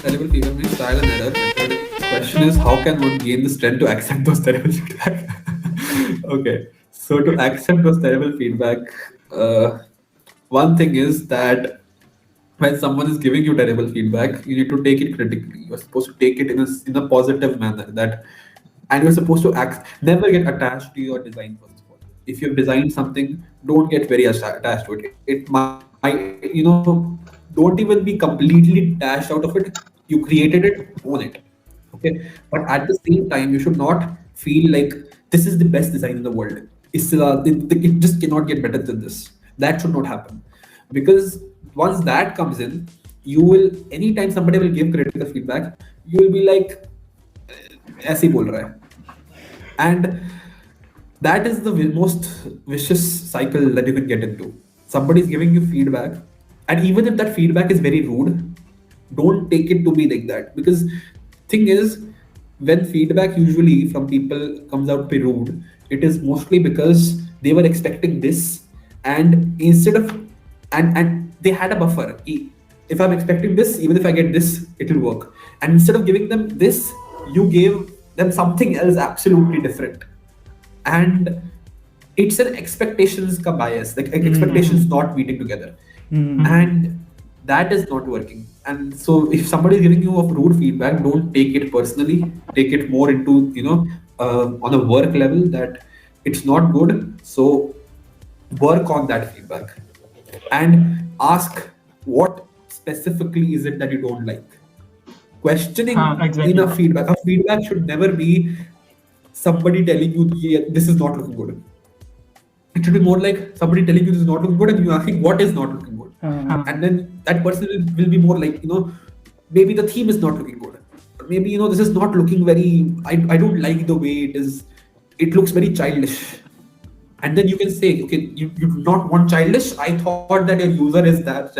Terrible feedback means trial and error. The question is, how can one gain the strength to accept those terrible feedback? Okay, so to accept those terrible feedback, uh, one thing is that when someone is giving you terrible feedback, you need to take it critically. You're supposed to take it in a positive manner. And you're supposed to never get attached to your design first of all. If you've designed something, don't get very attached to it. It might, don't even be completely dashed out of it. You created it, own it. Okay, but at the same time, you should not feel like this is the best design in the world. It just cannot get better than this. That should not happen, because once that comes in, you will anytime somebody will give critical feedback, you will be like, ऐसे ही बोल रहा है. And that is the most vicious cycle that you can get into. Somebody is giving you feedback, and even if that feedback is very rude, don't take it to be like that. Because thing is, when feedback usually from people comes out to be rude, it is mostly because they were expecting this, and instead of and they had a buffer. If I'm expecting this, even if I get this, it will work. And instead of giving them this, you gave them something else absolutely different. And it's an expectations ka bias, like expectations not meeting together. And that is not working. And so if somebody is giving you a rude feedback, don't take it personally. Take it more into, on a work level, that it's not good. So work on that feedback and ask, what specifically is it that you don't like. Questioning Exactly. in a feedback should never be somebody telling you, yeah, this is not looking good. It should be more like somebody telling you this is not looking good, and you asking what is not looking good. And then that person will be more like, maybe the theme is not looking good. Or maybe, this is not looking very, I don't like the way it is. It looks very childish. And then you can say, okay, you do not want childish. I thought that your user is that,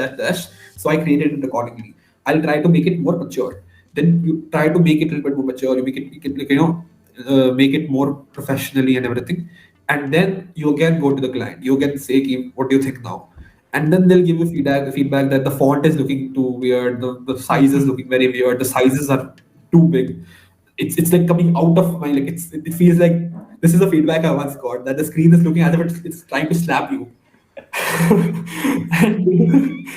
so I created it accordingly. I'll try to make it more mature. Then you try to make it a little bit more mature. You make it like, make it more professionally and everything. And then you again go to the client. You again say, "Ki, what do you think now?" And then they'll give you feedback that the font is looking too weird, the size is looking very weird, the sizes are too big. It's like coming out of my, like, it feels like this is a feedback I once got, that the screen is looking as if it's trying to slap you. And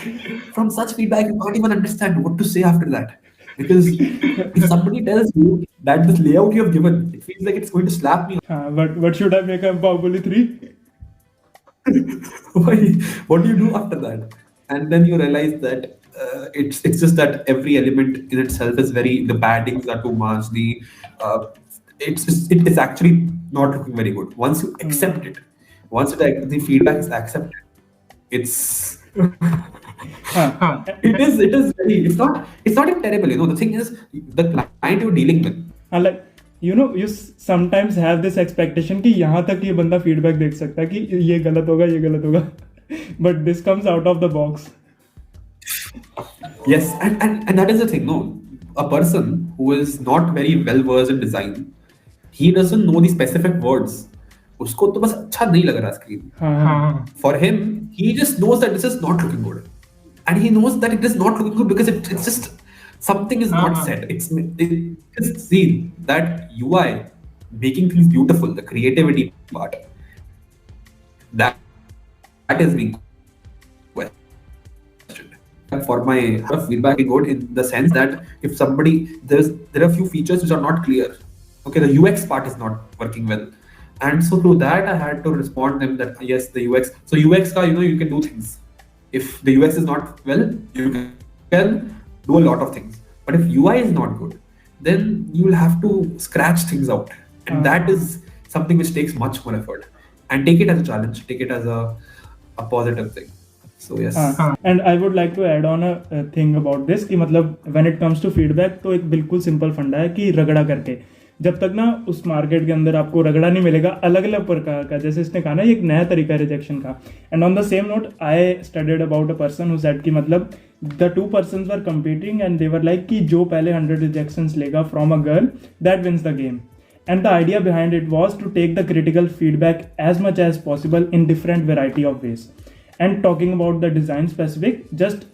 from such feedback, you can't even understand what to say after that. Because if somebody tells you that this layout you have given, it feels like it's going to slap me. But what should I make a Bahubali 3? Why? What do you do after that? And then you realize that it's just that every element in itself is very, the paddings are too much. It's actually not looking very good. Once you accept it, once the feedback is accepted, it's it is very, it's not even terrible. The thing is, the client you're dealing with. Like, you sometimes have this expectation कि यहाँ तक ये बंदा feedback देख सकता है कि ये गलत होगा, ये गलत होगा. But this comes out of the box. Yes, and that is the thing. No, a person who is not very well versed in design, he doesn't know the specific words. उसको तो बस अच्छा नहीं लग रहा screen. For him, he just knows that this is not looking good, and he knows that it is not looking good because it's just something is not set. It's seen that UI making things beautiful, the creativity part, that is being questioned. For my feedback, I got in the sense that if somebody, there are a few features which are not clear. Okay, the UX part is not working well, and so to that I had to respond them that yes, the UX. So UX ka, you can do things. If the UX is not well, you can do a lot of things. But if UI is not good, then you will have to scratch things out, and that is something which takes much more effort. And take it as a challenge. Take it as a positive thing. So yes. And I would like to add on a thing about this कि मतलब when it comes to feedback, तो एक बिल्कुल simple फंडा है कि रगड़ा करके, जब तक ना उस मार्केट के अंदर आपको रगड़ा नहीं मिलेगा अलग अलग प्रकार का, जैसे इसने कहा ना, एक नया तरीका रिजेक्शन का. And on the same note I studied about a person who said कि मतलब the two persons were competing and they were like कि जो पहले 100 रिजेक्शंस लेगा from a girl that wins the game. And the idea behind it was to take the critical feedback as much as possible in different variety of ways. And talking about the design specific, just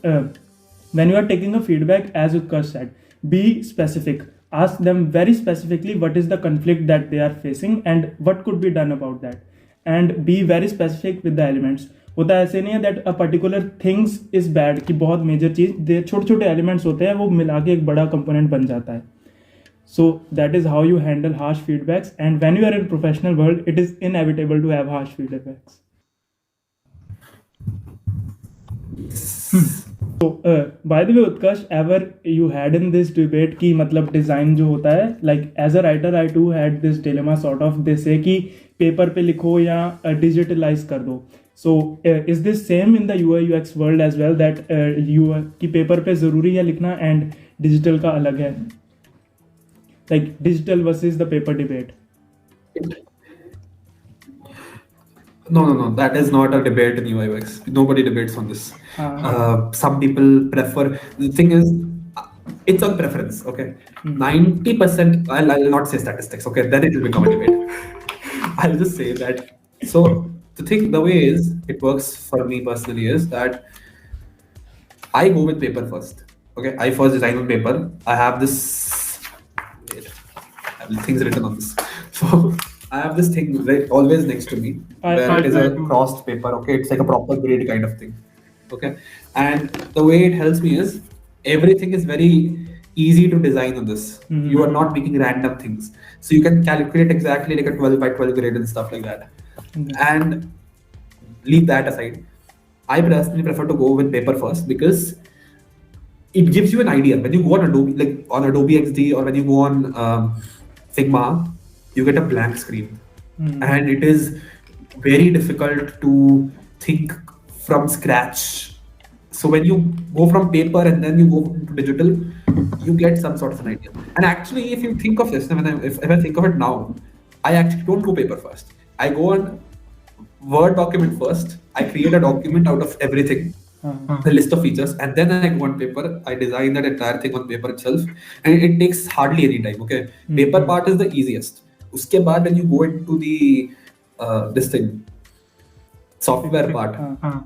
when you are taking a feedback, as Utkarsh said, be specific. Ask them very specifically what is the conflict that they are facing and what could be done about that. And be very specific with the elements. होता ऐसे नहीं है that a particular things is bad कि बहुत major चीज, छोटे छोटे elements होते हैं वो मिला के एक बड़ा कंपोनेंट बन जाता है. So that is how you handle harsh feedbacks, and when you are in professional world, it is inevitable to have harsh feedbacks. So by the way, Utkarsh, ever you had in this debate कि मतलब design जो होता है, like as a writer I too had this dilemma sort of, they say कि paper पे लिखो या digitalize कर दो. So is this same in the UI UX world as well, that कि paper पे ज़रूरी है लिखना and digital का अलग है? Like digital versus the paper debate. No. That is not a debate in UI UX. Nobody debates on this. Some people prefer. The thing is, it's on preference. Okay, 90%. I'll not say statistics. Okay, then it will become a debate. I'll just say that. So the way it works for me personally is that I go with paper first. Okay, I first design on paper. I have this. Things written on this. So I have this thing always next to me where it is a crossed paper. Okay, it's like a proper grade kind of thing. Okay, and the way it helps me is everything is very easy to design on this. You are not making random things, so you can calculate exactly like a 12 by 12 grade and stuff like that. And leave that aside. I personally prefer to go with paper first because it gives you an idea. When you go on Adobe, like on Adobe XD, or when you go on Figma, you get a blank screen, and it is very difficult to think from scratch. So when you go from paper and then you go to digital, you get some sort of an idea. And actually, if you think of this, if I think of it now, I actually don't go paper first. I go on Word document first. I create a document out of everything, the list of features, and then I go on paper. I design that entire thing on paper itself, and it takes hardly any time. Okay, paper part is the easiest. Uske baad, when you go into the this thing, software part,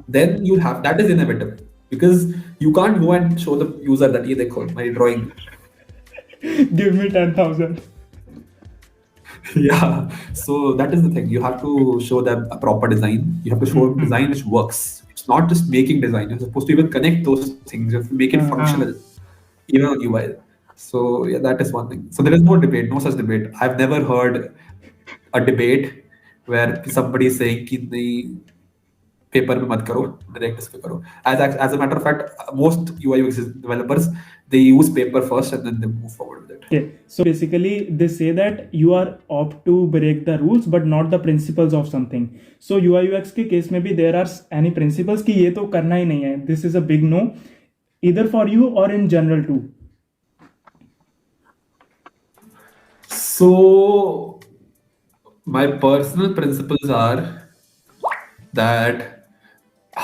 then you have, that is inevitable because you can't go and show the user that ye dekho my drawing. Give me 10,000. Yeah, so that is the thing. You have to show them a proper design. You have to show them design which works. It's not just making design. You're supposed to even connect those things. You have to make it functional, even on UI. So yeah, that is one thing. So there is no debate, no such debate. I've never heard a debate where somebody is saying कि नहीं paper में मत करो, direct इस पे करो. As a matter of fact, most UI UX developers, they use paper first and then they move forward with it. Okay, so basically they say that you are opt to break the rules but not the principles of something. So UI UX के case में भी there are any principles कि ये तो करना ही नहीं है. This is a big no, either for you or in general too. So my personal principles are that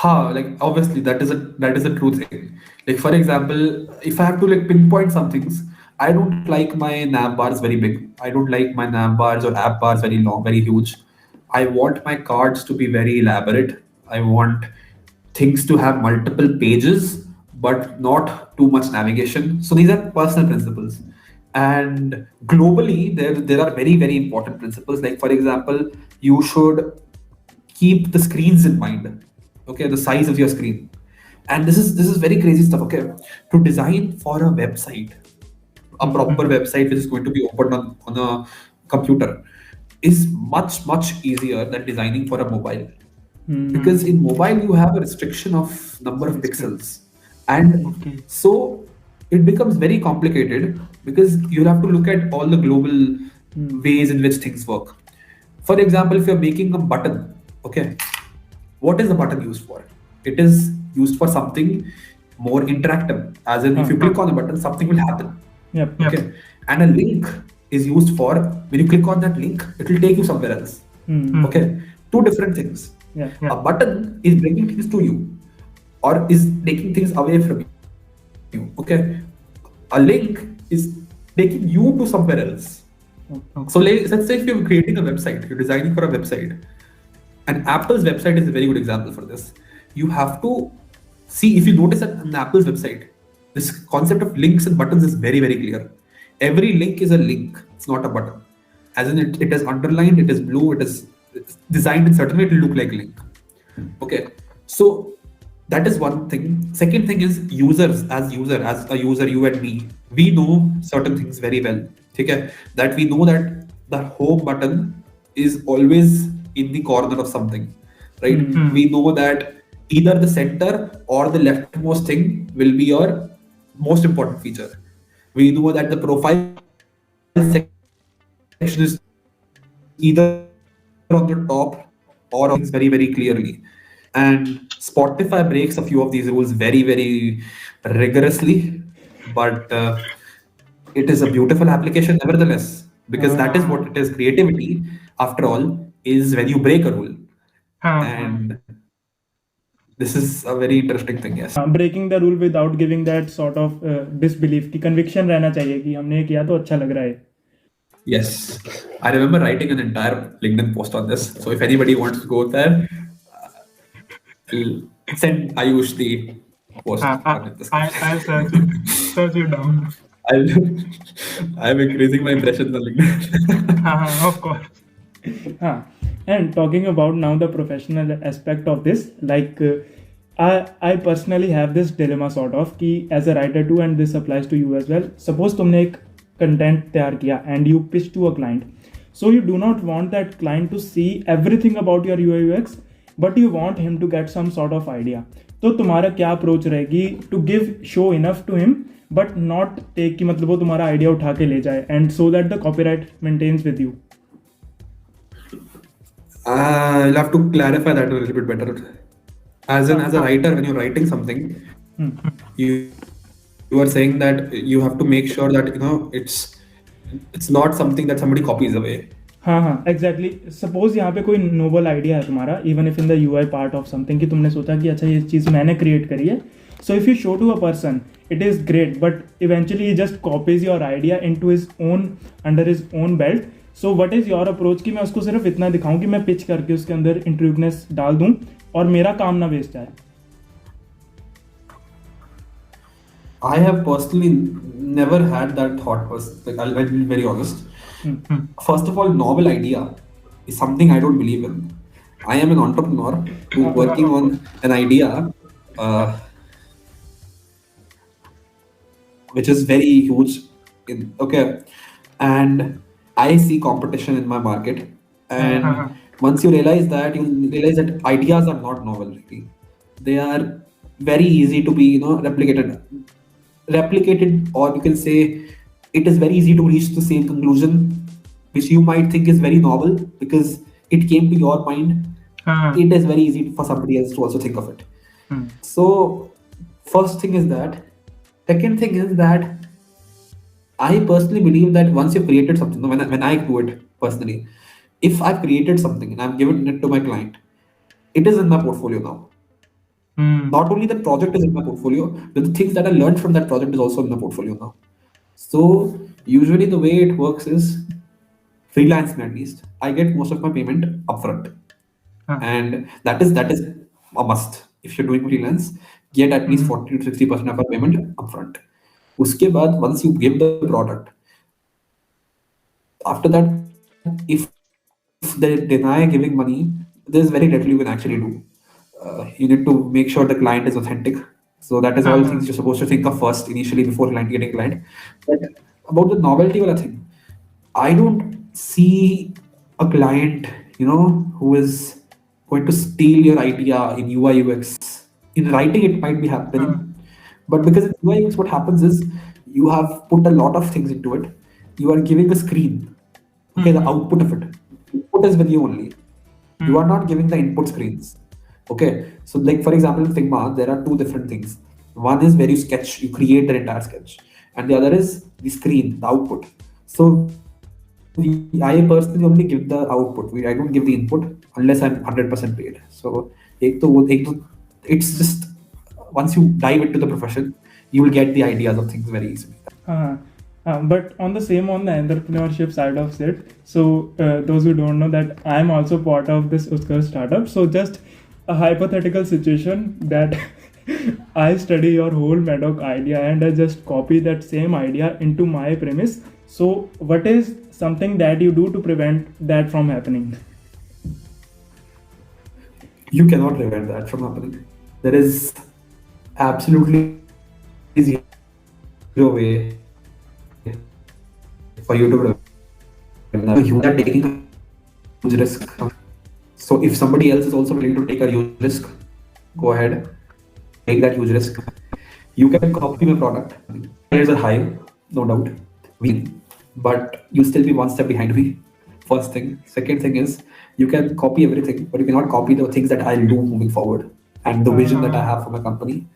like obviously that is a true thing. Like for example, if I have to like pinpoint some things, I don't like my nav bars very big. I don't like my nav bars or app bars very long, very huge. I want my cards to be very elaborate. I want things to have multiple pages, but not too much navigation. So these are personal principles. And globally, there are very, very important principles. Like for example, you should keep the screens in mind. Okay, the size of your screen. And this is very crazy stuff. Okay, to design for a website, a proper website which is going to be opened on a computer, is much easier than designing for a mobile. Because in mobile you have a restriction of number of pixels, and so it becomes very complicated because you have to look at all the global ways in which things work. For example, if you're making a button, okay, what is the button used for? It is used for something more interactive, as in if you click on a button, something will happen. Okay, and a link is used for when you click on that link, it will take you somewhere else. Okay, two different things. A button is bringing things to you, or is taking things away from you. Okay, a link is taking you to somewhere else. So let's say if you're creating a website, you're designing for a website, and Apple's website is a very good example for this. You have to see, if you notice that on Apple's website, this concept of links and buttons is very, very clear. Every link is a link, it's not a button. As in, it is underlined, it is blue, it's designed in certain way to look like link. Okay, so that is one thing. Second thing is users, as a user, you and me, we know certain things very well. Okay, that we know that the home button is always in the corner of something, right? We know that either the center or the leftmost thing will be your most important feature. We know that the profile section is either on the top or on things very, very clearly. And Spotify breaks a few of these rules very, very rigorously, but it is a beautiful application nevertheless, because that is what it is. Creativity, after all, is when you break a rule. And this is a very interesting thing, yes. Breaking the rule without giving that sort of disbelief की conviction रहना चाहिए कि हमने किया तो अच्छा लग रहा है. Yes, I remember writing an entire LinkedIn post on this. So if anybody wants to go there, send Ayush the post. I'll search you down. I'm increasing my impressions on LinkedIn. Of course. And talking about now the professional aspect of this, like I personally have this dilemma sort of कि as a writer too, and this applies to you as well. Suppose तुमने एक content तैयार किया and you pitch to a client, so you do not want that client to see everything about your UI UX, but you want him to get some sort of idea. तो तुम्हारा क्या approach रहेगी to give show enough to him but not take कि मतलब वो तुम्हारा idea उठा के ले जाए, and so that the copyright maintains with you. I'll have to clarify that a little bit better. As a writer, when you're writing something, you are saying that you have to make sure that it's not something that somebody copies away. हाँ exactly. Suppose यहाँ पे कोई Nobel idea है तुम्हारा, even if in the UI part of something, कि तुमने सोचा कि अच्छा ये चीज़ मैंने क्रिएट करी है. So if you show to a person it is great, but eventually he just copies your idea into his own, under his own belt. So what is your approach कि मैं उसको सिर्फ इतना दिखाऊं कि मैं पिच करके उसके अंदर इंट्रूगनेस डाल दूं और मेरा काम ना वेस्ट जाए. I have personally never had that thought. I'll be very honest. First of all, novel idea is something I don't believe in. I am an entrepreneur who's working on an idea which is very huge. And I see competition in my market. And once you realize that, ideas are not novel. Really. They are very easy to be replicated, or you can say it is very easy to reach the same conclusion, which you might think is very novel because it came to your mind. It is very easy for somebody else to also think of it. So first thing is that. Second thing is that I personally believe that once you've created something, when I do it personally, if I've created something and I've given it to my client, it is in my portfolio now. Not only the project is in my portfolio, but the things that I learned from that project is also in my portfolio now. So usually the way it works is, freelance at least, I get most of my payment upfront. And that is a must. If you're doing freelance, get at least 40 to 60% of our payment upfront. Uske baad, once you give the product, after that, if they deny giving money, there's very little you can actually do. You need to make sure the client is authentic. So that is all things you're supposed to think of first initially before getting client. But about the novelty wala thing, I don't see a client, who is going to steal your idea in UI UX. In writing, it might be happening, but because in UI UX, what happens is you have put a lot of things into it. You are giving a screen, the output of it. Input is with you only. You are not giving the input screens. Okay, so like for example in Figma, there are two different things. One is where you sketch, you create the entire sketch, and the other is the screen, the output. So I personally only give the output. I don't give the input unless I'm 100% paid. So it's just, once you dive into the profession, you will get the ideas of things very easily. But on the entrepreneurship side of it, so those who don't know that I'm also part of this Utkarsh startup. So just a hypothetical situation that I study your whole Madoc idea and I just copy that same idea into my premise. So, what is something that you do to prevent that from happening? You cannot prevent that from happening. There is absolutely zero way for you to prevent that. You are taking a huge risk. So if somebody else is also willing to take a huge risk, go ahead, take that huge risk. You can copy my product. Players are high, no doubt. But you still be one step behind me. First thing. Second thing is you can copy everything, but you cannot copy the things that I'll do moving forward and the vision that I have for my company.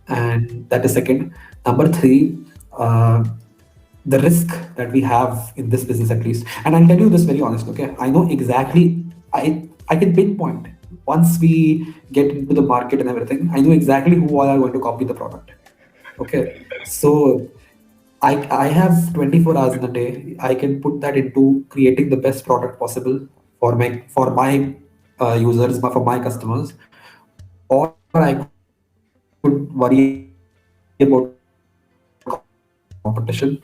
And that is second. Number three, the risk that we have in this business at least. And I'll tell you this very honest, okay? I know exactly, I can pinpoint once we get into the market and everything, I know exactly who all are going to copy the product. Okay. So I have 24 hours in a day. I can put that into creating the best product possible for my users, for my customers, or I could worry about competition,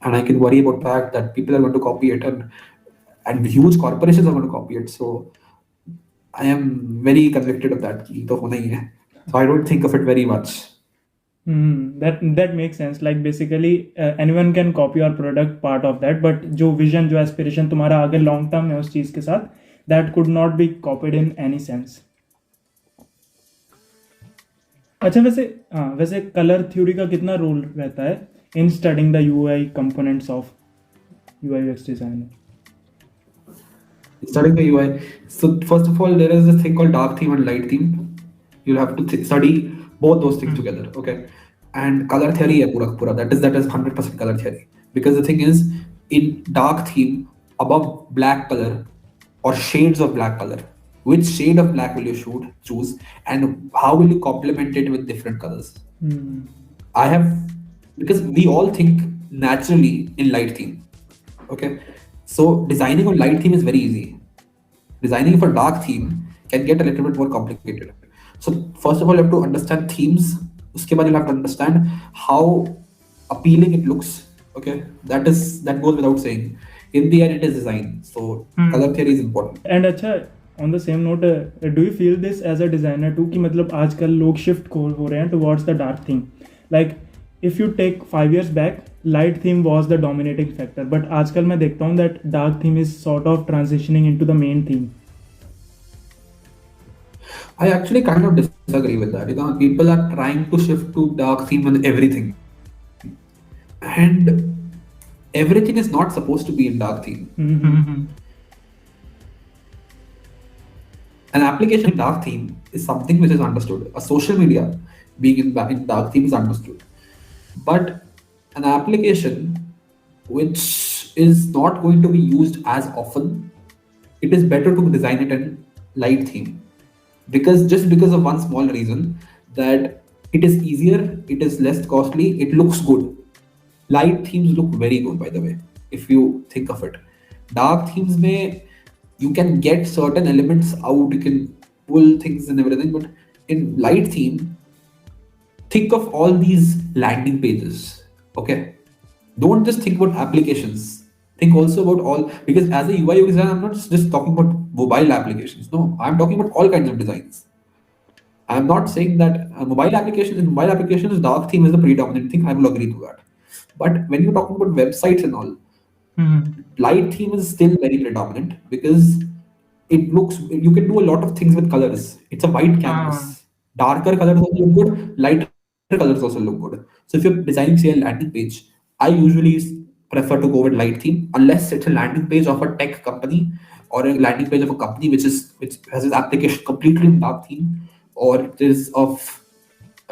and I can worry about the fact that people are going to copy it and huge corporations are going to copy it. So I am very convicted of that. कि तो होना ही है. So I don't think of it very much. That makes sense. Like basically anyone can copy your product, part of that, but जो vision, जो aspiration तुम्हारा आगे long term है उस चीज के साथ, that could not be copied in any sense. अच्छा वैसे कलर थ्योरी का कितना रोल रहता है इन studying the UI components of UI UX design? Studying the UI. So first of all, there is this thing called dark theme and light theme. You'll have to study both those things together, okay? And color theory है पूरा. That is 100% color theory. Because the thing is, in dark theme, above black color or shades of black color, which shade of black will you choose, and how will you complement it with different colors? Because we all think naturally in light theme, okay? So designing on light theme is very easy. Designing for dark theme can get a little bit more complicated. So first of all, you have to understand themes. Uske baad you'll have to understand how appealing it looks. Okay, that goes without saying. In the end, it is design. So color theory is important. And अच्छा, on the same note, do you feel this as a designer too कि मतलब आजकल लोग shift हो रहे हैं towards the dark theme? Like if you take 5 years back, light theme was the dominating factor, but आजकल मैं देखता हूँ that dark theme is sort of transitioning into the main theme. I actually kind of disagree with that. You know, people are trying to shift to dark theme and everything, and everything is not supposed to be in dark theme. An application in dark theme is something which is understood. A social media being in dark theme is understood. But an application which is not going to be used as often, it is better to design it in light theme. Because of one small reason, that it is easier, it is less costly, it looks good. Light themes look very good, by the way, if you think of it. Dark themes may you can get certain elements out, you can pull things and everything, but in light theme, think of all these landing pages, okay? Don't just think about applications. Think also about all, because as a UI UX designer, I'm not just talking about mobile applications. No, I'm talking about all kinds of designs. I'm not saying that mobile applications, dark theme is the predominant thing. I will agree to that. But when you're talking about websites and all, light theme is still very predominant because it looks, you can do a lot of things with colors. It's a white canvas. Darker colors also look good, lighter colors also look good. So if you're designing, say, a landing page, I usually prefer to go with light theme unless it's a landing page of a tech company or a landing page of a company which has its application completely in dark theme, or it is of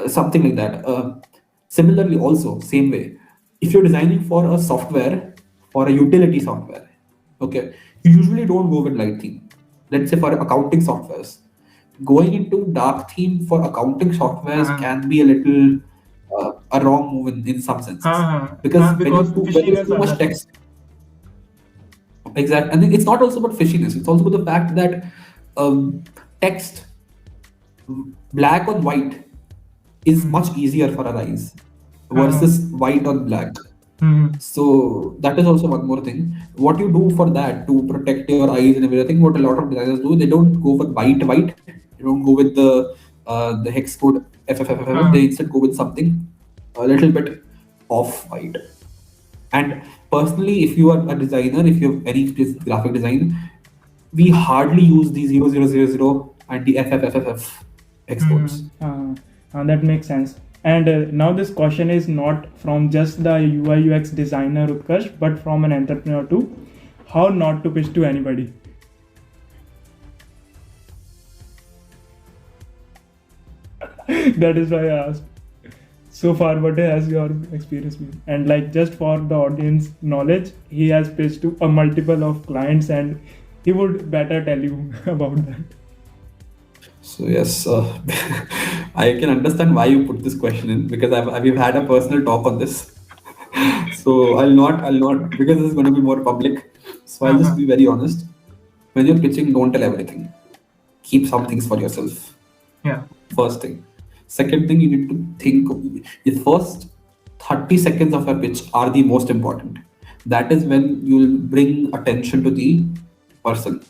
something like that. Similarly, also same way, if you're designing for a software, for a utility software, okay, you usually don't go with light theme. Let's say for accounting softwares, going into dark theme for accounting softwares can be a little a wrong move in some senses. Because when you do too much text, exactly, and it's not also about fishiness. It's also about the fact that text, black on white, is much easier for our eyes versus white on black. So that is also one more thing. What you do for that to protect your eyes and everything, what a lot of designers do, they don't go for white. They don't go with the hex code FFFF. They instead go with something a little bit off white. And personally, if you are a designer, if you have any graphic design, we hardly use the 0000 and the FFFFF hex codes. That makes sense. And now this question is not from just the UI UX designer Utkarsh, but from an entrepreneur too. How not to pitch to anybody? That is why I asked. So far, what has your experience been? And like just for the audience knowledge, he has pitched to a multiple of clients, and he would better tell you about that. So yes, I can understand why you put this question in, because we've had a personal talk on this. So I'll not because this is going to be more public. So I'll just be very honest. When you're pitching, don't tell everything. Keep some things for yourself. Yeah. First thing. Second thing, you need to think the first 30 seconds of your pitch are the most important. That is when you'll bring attention to the person.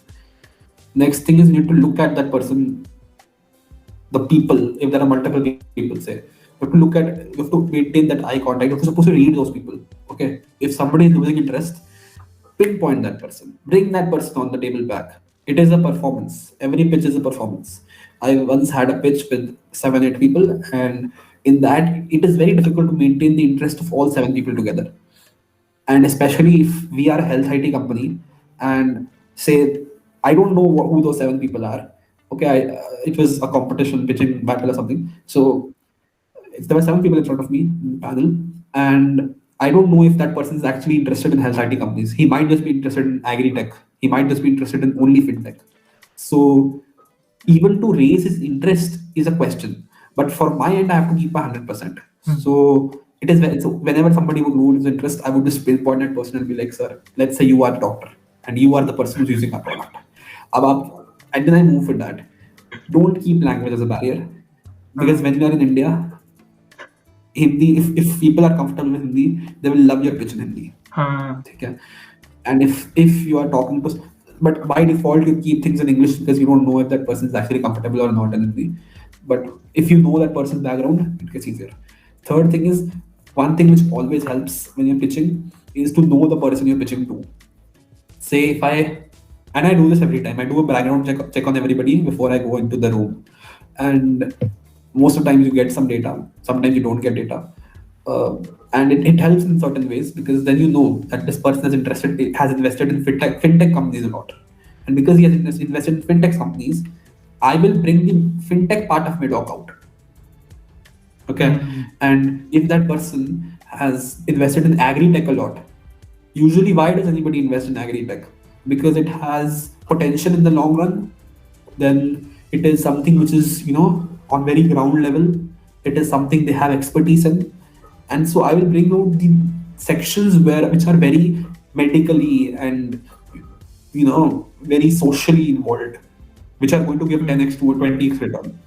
Next thing is you need to look at that person, the people. If there are multiple people, say, you have to maintain that eye contact. You're supposed to read those people. Okay. If somebody is losing interest, pinpoint that person. Bring that person on the table back. It is a performance. Every pitch is a performance. I once had a pitch with 7-8 people, and in that, it is very difficult to maintain the interest of all 7 people together. And especially if we are a health IT company, and say, I don't know who those 7 people are. Okay, it was a competition, pitching battle or something. So if there were 7 people in front of me in the panel, and I don't know if that person is actually interested in health IT companies. He might just be interested in agri-tech. He might just be interested in only fintech. So even to raise his interest is a question. But for my end, I have to keep 100%. So it is so whenever somebody would lose interest, I would just pinpoint that person and be like, sir, let's say you are the doctor and you are the person who's using our product. And then I move with that. Don't keep language as a barrier. Because when you are in India, Hindi, if people are comfortable with Hindi, they will love your pitch in Hindi. Okay? And if you are talking to, but by default you keep things in English because you don't know if that person is actually comfortable or not in Hindi. But if you know that person's background, it gets easier. Third thing is, one thing which always helps when you're pitching is to know the person you're pitching to. Say and I do this every time, I do a background check on everybody before I go into the room. And most of the times you get some data, sometimes you don't get data. And it helps in certain ways, because then you know that this person has invested in fintech companies a lot. And because he has invested in fintech companies, I will bring the fintech part of my talk out. Okay. And if that person has invested in agri-tech a lot, usually why does anybody invest in agri-tech? Because it has potential in the long run. Then it is something which is, on very ground level. It is something they have expertise in. And so I will bring out the sections which are very medically and very socially involved, which are going to give 10x to 20x return.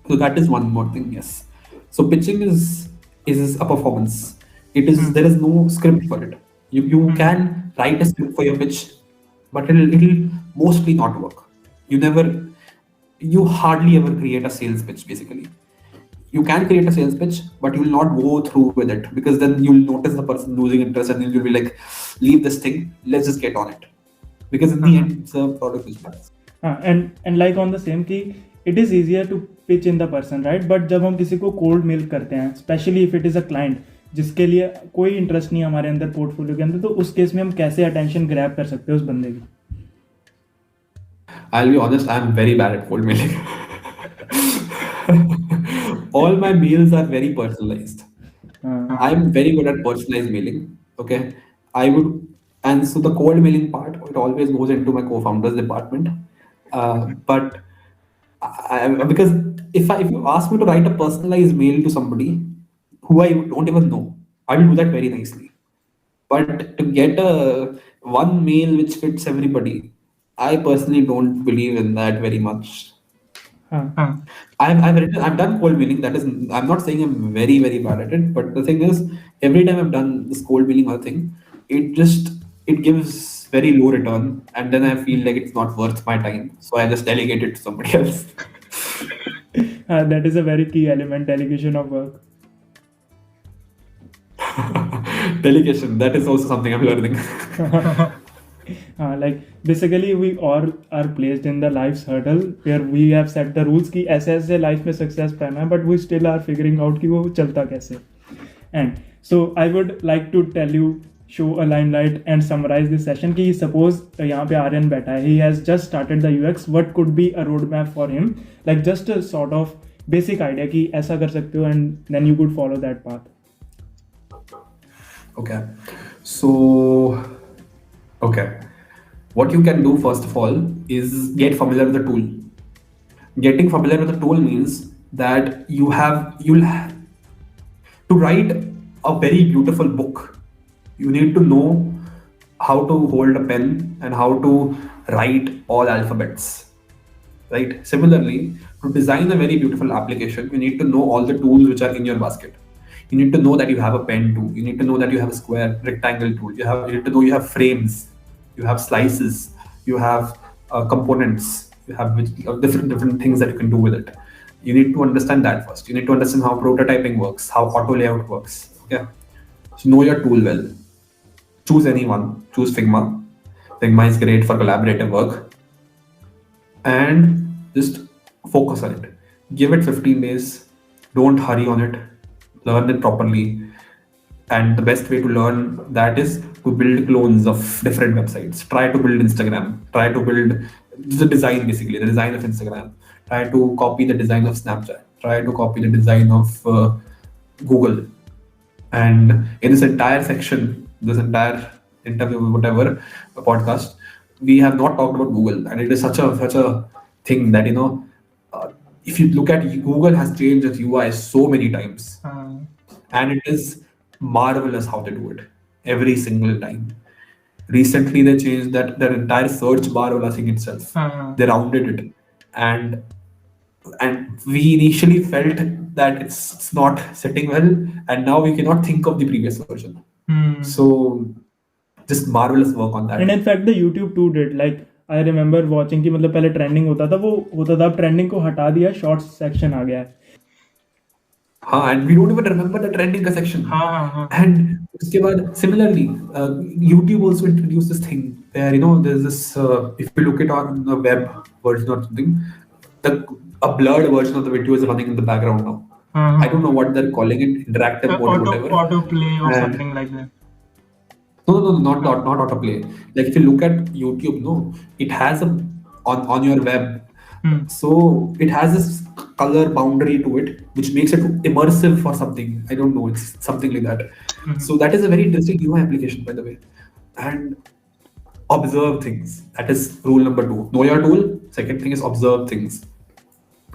So that is one more thing. Yes. So pitching is a performance. There is no script for it. You can write a script for your pitch, but it'll mostly not work. You hardly ever create a sales pitch, basically. You can create a sales pitch, but you will not go through with it, because then you'll notice the person losing interest and then you'll be like, leave this thing, let's just get on it. Because in the end, it's a product which matters. And like on the same key, it is easier to pitch in the person, right? But जब हम किसी को cold mail करते हैं, especially if it is a client जिसके लिए कोई interest नहीं हमारे अंदर पोर्टफोलियो के अंदर, तो उस केस में हम कैसे अटेंशन ग्रैब कर सकते हैं उस बंदे की? I'll be honest, I'm very bad at cold mailing. All my mails are very personalized. I'm very good at personalized mailing. Okay. And so the cold mailing part, it always goes into my co-founder's department. But because if you ask me to write a personalized mail to somebody who I don't even know, I will do that very nicely. But to get one mail which fits everybody, I personally don't believe in that very much. हाँ. I've done cold milling. That is, I'm not saying I'm very very bad at it, but the thing is, every time I've done this cold milling or thing, it just it gives very low return, and then I feel like it's not worth my time, so I just delegate it to somebody else. That is a very key element, delegation of work. Delegation, that is also something I'm learning. Like basically we all are placed in the life's hurdle where we have set the rules कि ऐसे ऐसे life में success पाना है, but we still are figuring out कि वो चलता कैसे. And so I would like to tell you, show a limelight and summarize this session कि suppose यहाँ पे आर्यन बैठा है, he has just started the UX, what could be a roadmap for him, like just a sort of basic idea कि ऐसा कर सकते हो, and then you could follow that path. Okay. So, okay. What you can do first of all is get familiar with the tool. Getting familiar with the tool means that you'll have to write a very beautiful book. You need to know how to hold a pen and how to write all alphabets. Right? Similarly, to design a very beautiful application, you need to know all the tools which are in your basket. You need to know that you have a pen tool. You need to know that you have a square rectangle tool. You need to know you have frames, you have slices, you have components, you have different things that you can do with it. You need to understand that first. You need to understand how prototyping works, how auto layout works. Okay, so know your tool well. Choose anyone. Choose Figma. Figma is great for collaborative work, and just focus on it. Give it 15 days. Don't hurry on it. Learn it properly. And the best way to learn that is to build clones of different websites. Try to build Instagram. Try to build the design, basically the design of Instagram. Try to copy the design of Snapchat. Try to copy the design of Google. And in this entire section, this entire interview, whatever podcast, we have not talked about Google, and it is such a thing that if you look at Google has changed its UI so many times, and it is marvelous how they do it every single time. Recently, they changed that their entire search bar wala thing itself. They rounded it, and we initially felt that it's not setting well, and now we cannot think of the previous version. So just marvelous work on that. And in fact the YouTube too did, like I remember watching कि मतलब पहले trending होता था, वो होता था, अब trending को हटा दिया, शॉर्ट्स सेक्शन आ गया है. and we don't even remember the trending का section. And उसके बाद similarly, YouTube also introduced this thing where there's this if you look it on the web version or something, a blurred version of the video is running in the background now. I don't know what they're calling it, interactive mode, whatever. Autoplay or something like that. No, not autoplay. Like if you look at YouTube, no, it has on your web. So it has this color boundary to it, which makes it immersive for something. I don't know, it's something like that. So that is a very interesting UI application, by the way. And observe things. That is rule number 2. Know your tool. Second thing is observe things.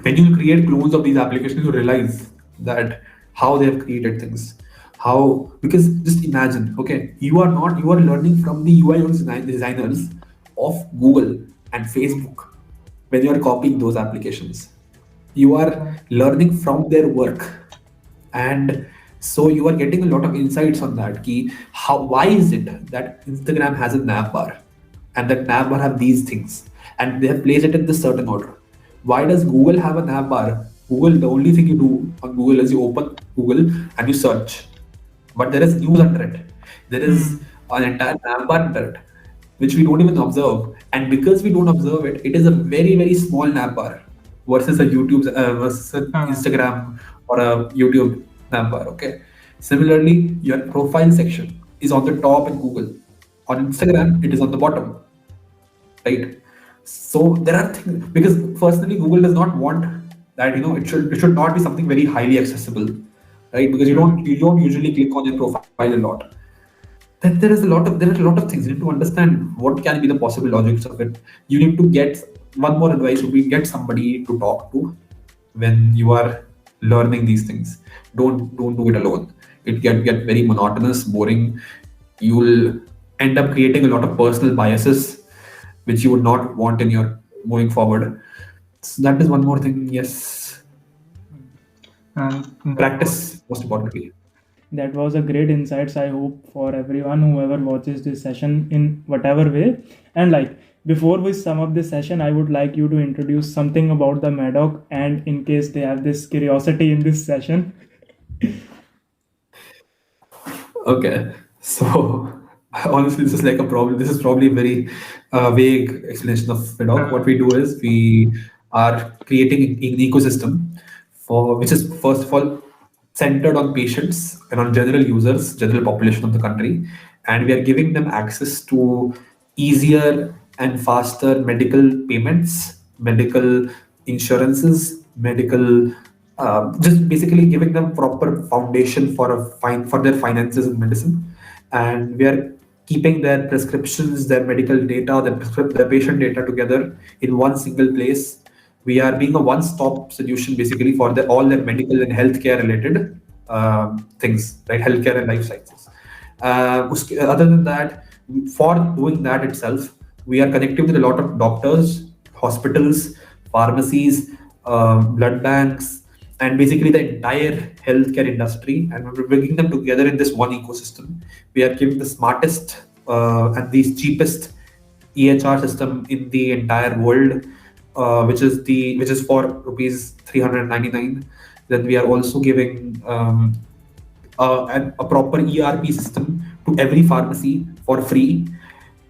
When you create clones of these applications, you realize that how they have created things. Because just imagine, okay, you are learning from the UI UX designers of Google and Facebook. When you are copying those applications, you are learning from their work, and so you are getting a lot of insights on that. Why is it that Instagram has a nav bar, and that nav bar have these things, and they have placed it in this certain order? Why does Google have a nav bar? Google, the only thing you do on Google is you open Google and you search, but there is news under it. There is an entire nav bar under it, which we don't even observe. And because we don't observe it, it is a very, very small nav bar versus a YouTube, versus an Instagram or a YouTube nav bar. Okay. Similarly, your profile section is on the top in Google. On Instagram, it is on the bottom, right? So there are things, because personally, Google does not want that. It should not be something very highly accessible, right? Because you don't usually click on your profile a lot. Then there are a lot of things. You need to understand what can be the possible logics of it. You need to get one more advice would be get somebody to talk to when you are learning these things. Don't do it alone. It get very monotonous, boring. You'll end up creating a lot of personal biases which you would not want in your moving forward. So that is one more thing. Yes, And practice most importantly. That was a great insights, I hope, for everyone whoever watches this session in whatever way. And like before we sum up this session, I would like you to introduce something about the Madoc, and in case they have this curiosity in this session. Okay, so honestly, this is like a problem. This is probably a very vague explanation of FedOc. What we do is we are creating an ecosystem for which is first of all centered on patients and on general users, general population of the country, and we are giving them access to easier and faster medical payments, medical insurances, medical just basically giving them proper foundation for for their finances in medicine, and we are keeping their prescriptions, their medical data, their patient data together in one single place. We are being a one-stop solution basically for all their medical and healthcare related things, right? Healthcare and life sciences. Other than that, for doing that itself, we are connecting with a lot of doctors, hospitals, pharmacies, blood banks, and basically the entire healthcare industry. And we're bringing them together in this one ecosystem. We are giving the smartest and the cheapest EHR system in the entire world, which is for rupees 399. Then we are also giving a proper ERP system to every pharmacy for free.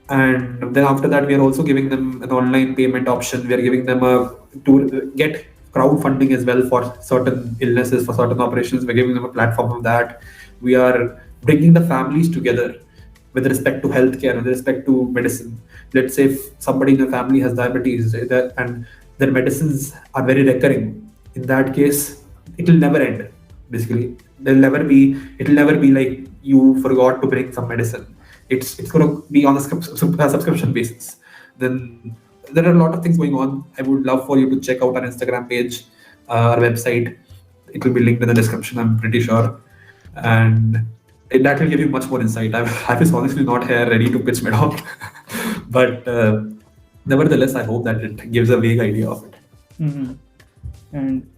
And then after that, we are also giving them an online payment option. We are giving them to get crowdfunding as well for certain illnesses, for certain operations. We're giving them a platform of that. We are bringing the families together with respect to healthcare, with respect to medicine. Let's say if somebody in the family has diabetes and their medicines are very recurring, in that case, it will never end. Basically, it'll never be like you forgot to bring some medicine. It's going to be on a subscription basis. Then there are a lot of things going on. I would love for you to check out our Instagram page, our website. It will be linked in the description, I'm pretty sure. And that will give you much more insight. I was honestly not here ready to pitch Madoc, but nevertheless, I hope that it gives a vague idea of it. Mm-hmm. And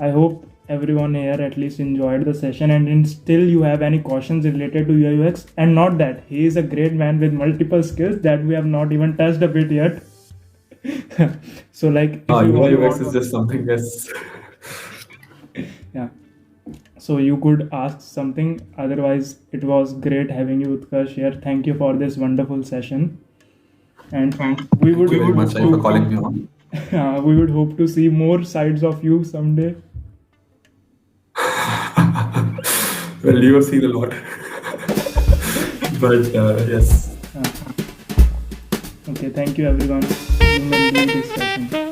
I hope everyone here at least enjoyed the session, and still you have any questions related to UI UX. And not that he is a great man with multiple skills that we have not even touched a bit yet. So like UI UX is just something else. Yeah, so you could ask something. Otherwise, it was great having you, Utkarsh, here. Thank you for this wonderful session, and we would Thank you very much for calling me on. We would hope to see more sides of you someday. Well, you have seen a lot. But yes. Okay, thank you everyone. You may leave this session.